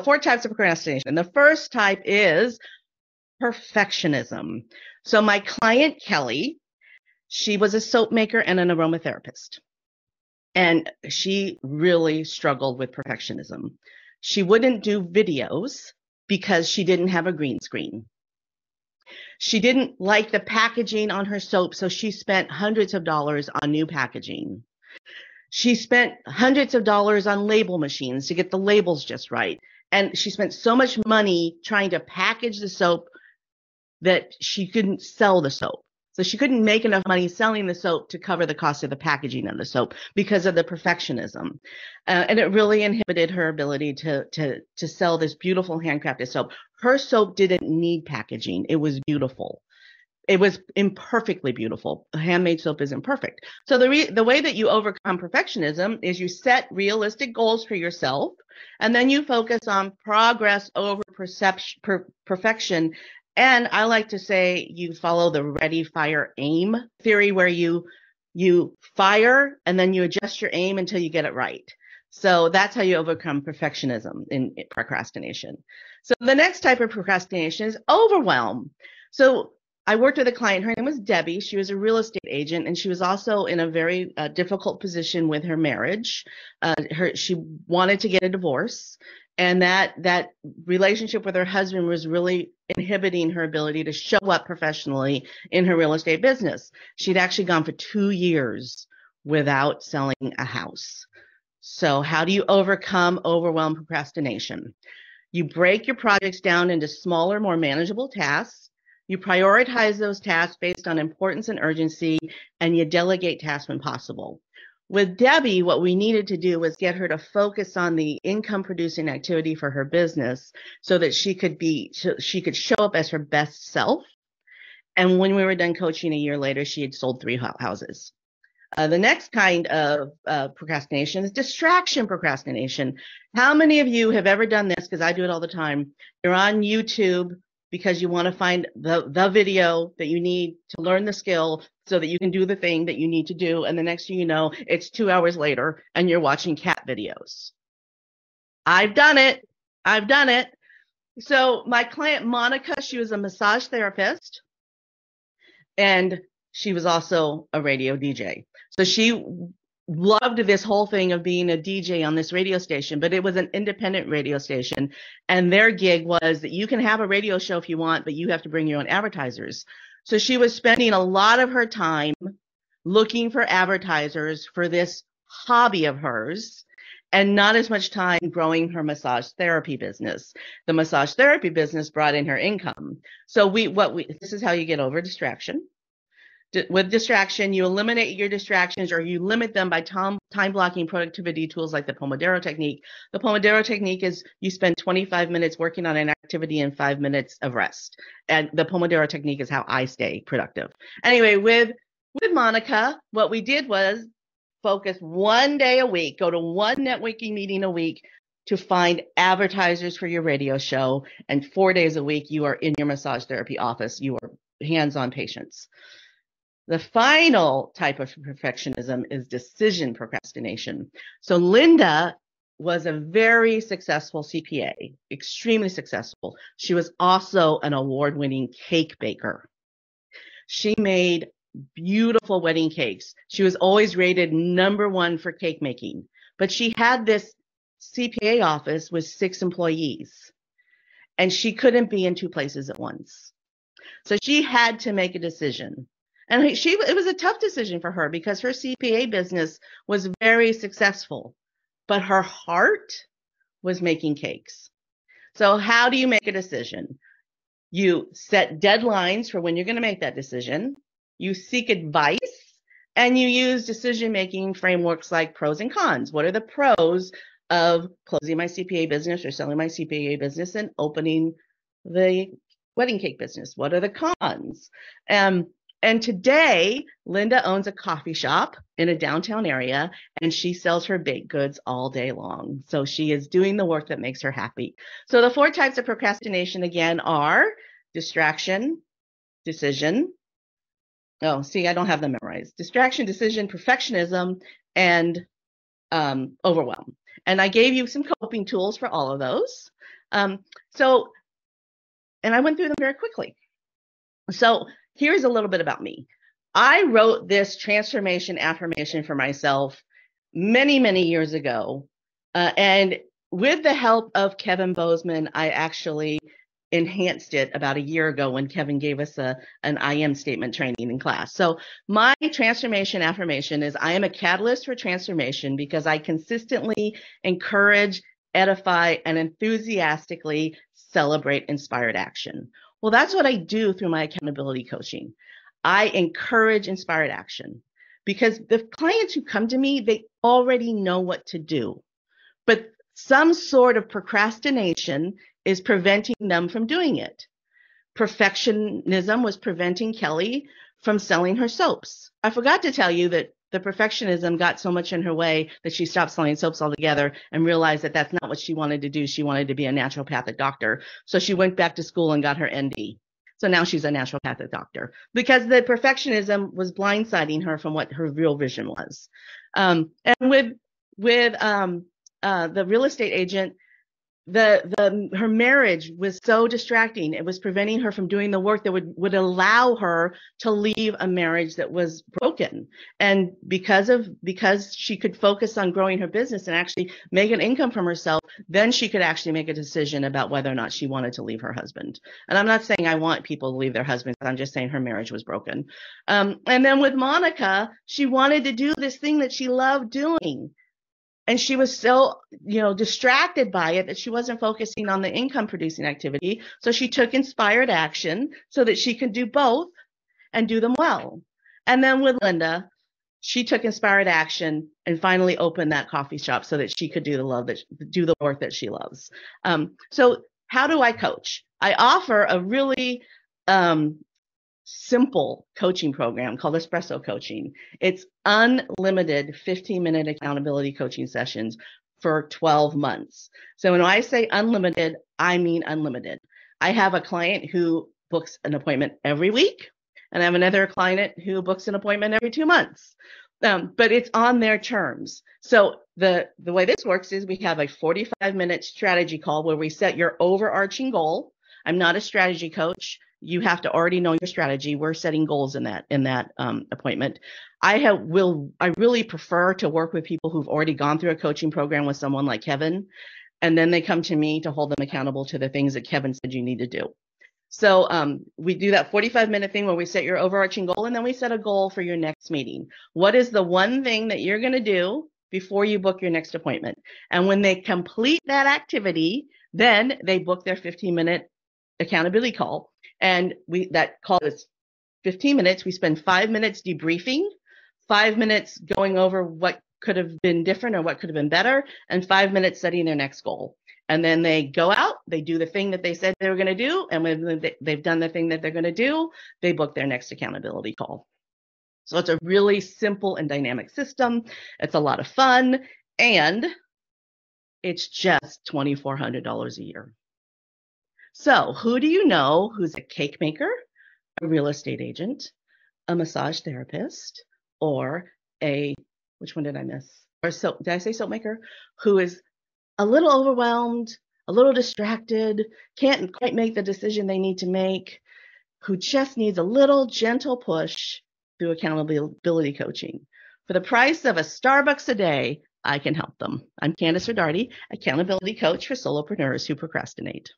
4 types of procrastination. The first type is perfectionism. So my client, Kelly, she was a soap maker and an aromatherapist. And she really struggled with perfectionism. She wouldn't do videos because she didn't have a green screen. She didn't like the packaging on her soap, so she spent hundreds of dollars on new packaging. She spent hundreds of dollars on label machines to get the labels just right. And she spent so much money trying to package the soap that she couldn't sell the soap. So she couldn't make enough money selling the soap to cover the cost of the packaging of the soap because of the perfectionism. And it really inhibited her ability to sell this beautiful handcrafted soap. Her soap didn't need packaging. It was beautiful. It was imperfectly beautiful. Handmade soap isn't perfect. So the way that you overcome perfectionism is you set realistic goals for yourself, and then you focus on progress over perfection. And I like to say you follow the ready, fire, aim theory, where you fire and then you adjust your aim until you get it right. So that's how you overcome perfectionism in procrastination. So the next type of procrastination is overwhelm. So I worked with a client. Her name was Debbie. She was a real estate agent, and she was also in a very difficult position with her marriage. She wanted to get a divorce, and that relationship with her husband was really inhibiting her ability to show up professionally in her real estate business. She'd actually gone for 2 years without selling a house. So how do you overcome overwhelm procrastination? You break your projects down into smaller, more manageable tasks. You prioritize those tasks based on importance and urgency, and you delegate tasks when possible. With Debbie, what we needed to do was get her to focus on the income producing activity for her business so that she could show up as her best self. And when we were done coaching a year later, she had sold 3 houses. The next kind of procrastination is distraction procrastination. How many of you have ever done this? Because I do it all the time. You're on YouTube because you want to find the video that you need to learn the skill so that you can do the thing that you need to do. And the next thing you know, it's 2 hours later and you're watching cat videos. I've done it. So my client, Monica, she was a massage therapist, and she was also a radio DJ. So she loved this whole thing of being a DJ on this radio station, but it was an independent radio station. And their gig was that you can have a radio show if you want, but you have to bring your own advertisers. So she was spending a lot of her time looking for advertisers for this hobby of hers, and not as much time growing her massage therapy business. The massage therapy business brought in her income. So this is how you get over distraction. With distraction, you eliminate your distractions, or you limit them by time blocking productivity tools like the Pomodoro technique. The Pomodoro technique is you spend 25 minutes working on an activity and 5 minutes of rest. And the Pomodoro technique is how I stay productive. Anyway, with Monica, what we did was focus 1 day a week, go to 1 networking meeting a week to find advertisers for your radio show. And 4 days a week, you are in your massage therapy office. You are hands-on patients. The final type of perfectionism is decision procrastination. So Linda was a very successful CPA, extremely successful. She was also an award-winning cake baker. She made beautiful wedding cakes. She was always rated #1 for cake making, but she had this CPA office with 6 employees, and she couldn't be in 2 places at once. So she had to make a decision. And it was a tough decision for her because her CPA business was very successful, but her heart was making cakes. So how do you make a decision? You set deadlines for when you're going to make that decision. You seek advice, and you use decision-making frameworks like pros and cons. What are the pros of closing my CPA business or selling my CPA business and opening the wedding cake business? What are the cons? And today, Linda owns a coffee shop in a downtown area, and she sells her baked goods all day long. So she is doing the work that makes her happy. So the 4 types of procrastination, again, are distraction, decision. Oh, see, I don't have them memorized. Distraction, decision, perfectionism, and overwhelm. And I gave you some coping tools for all of those. So, and I went through them very quickly. So here's a little bit about me. I wrote this transformation affirmation for myself many, many years ago. And with the help of Kevin Bozeman, I actually enhanced it about a year ago when Kevin gave us an I am statement training in class. So my transformation affirmation is I am a catalyst for transformation because I consistently encourage, edify, and enthusiastically celebrate inspired action. Well, that's what I do through my accountability coaching. I encourage inspired action because the clients who come to me, they already know what to do, but some sort of procrastination is preventing them from doing it. Perfectionism was preventing Kelly from selling her soaps. I forgot to tell you that the perfectionism got so much in her way that she stopped selling soaps altogether and realized that that's not what she wanted to do. She wanted to be a naturopathic doctor. So she went back to school and got her ND. So now she's a naturopathic doctor because the perfectionism was blindsiding her from what her real vision was. And with the real estate agent, her marriage was so distracting. It was preventing her from doing the work that would allow her to leave a marriage that was broken. And because she could focus on growing her business and actually make an income from herself, then she could actually make a decision about whether or not she wanted to leave her husband. And I'm not saying I want people to leave their husbands. I'm just saying her marriage was broken. And then with Monica, she wanted to do this thing that she loved doing. And she was so, distracted by it that she wasn't focusing on the income producing activity. So she took inspired action so that she could do both and do them well. And then with Linda, she took inspired action and finally opened that coffee shop so that she could do the work that she loves. So how do I coach? I offer a really simple coaching program called Espresso Coaching. It's unlimited 15-minute accountability coaching sessions for 12 months. So when I say unlimited, I mean unlimited. I have a client who books an appointment every week, and I have another client who books an appointment every 2 months. But it's on their terms. So the way this works is we have a 45-minute strategy call where we set your overarching goal. I'm not a strategy coach. You have to already know your strategy. We're setting goals in that appointment. I really prefer to work with people who've already gone through a coaching program with someone like Kevin, and then they come to me to hold them accountable to the things that Kevin said you need to do. So we do that 45-minute thing where we set your overarching goal, and then we set a goal for your next meeting. What is the one thing that you're going to do before you book your next appointment? And when they complete that activity, then they book their 15-minute accountability call. And that call is 15 minutes. We spend 5 minutes debriefing, 5 minutes going over what could have been different or what could have been better, and 5 minutes setting their next goal. And then they go out, they do the thing that they said they were going to do. And when they've done the thing that they're going to do, they book their next accountability call. So it's a really simple and dynamic system. It's a lot of fun. And it's just $2,400 a year. So who do you know who's a cake maker, a real estate agent, a massage therapist, or which one did I miss? Did I say soap maker? Who is a little overwhelmed, a little distracted, can't quite make the decision they need to make, who just needs a little gentle push through accountability coaching. For the price of a Starbucks a day, I can help them. I'm Candice Rodarty, accountability coach for solopreneurs who procrastinate.